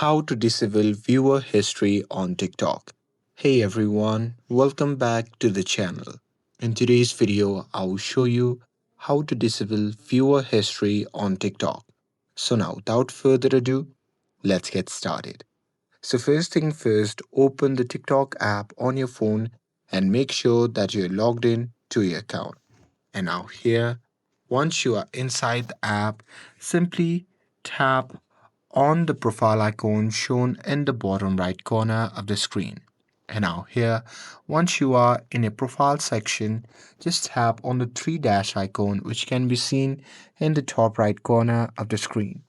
How to disable viewer history on TikTok. Hey everyone, welcome back to the channel. In today's video, I will show you how to disable viewer history on TikTok. So now, without further ado, let's get started. So first thing first, open the TikTok app on your phone and make sure that you're logged in to your account. And now here, once you are inside the app, simply tap on the profile icon shown in the bottom right corner of the screen. And now here, once you are in a profile section, just tap on the three dash icon which can be seen in the top right corner of the screen.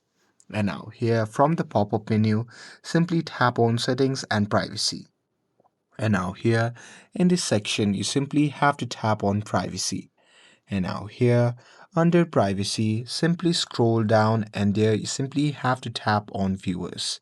And now here from the pop-up menu, simply tap on settings and privacy. And now here in this section, you simply have to tap on privacy. And now here under privacy, simply scroll down and there you simply have to tap on viewers.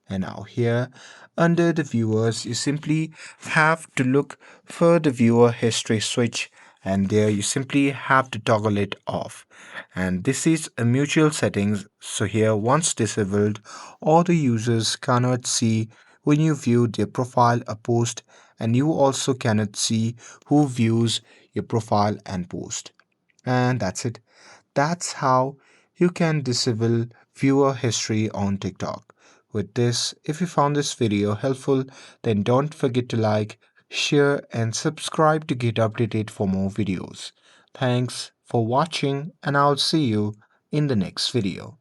And now here under the viewers, you simply have to look for the viewer history switch and there you simply have to toggle it off. And this is a mutual settings. So here once disabled, all the users cannot see when you view their profile or post, and you also cannot see who views your profile and post. And that's it. That's how you can disable viewer history on TikTok. With this, if you found this video helpful, then don't forget to like, share, and subscribe to get updated for more videos. Thanks for watching, and I'll see you in the next video.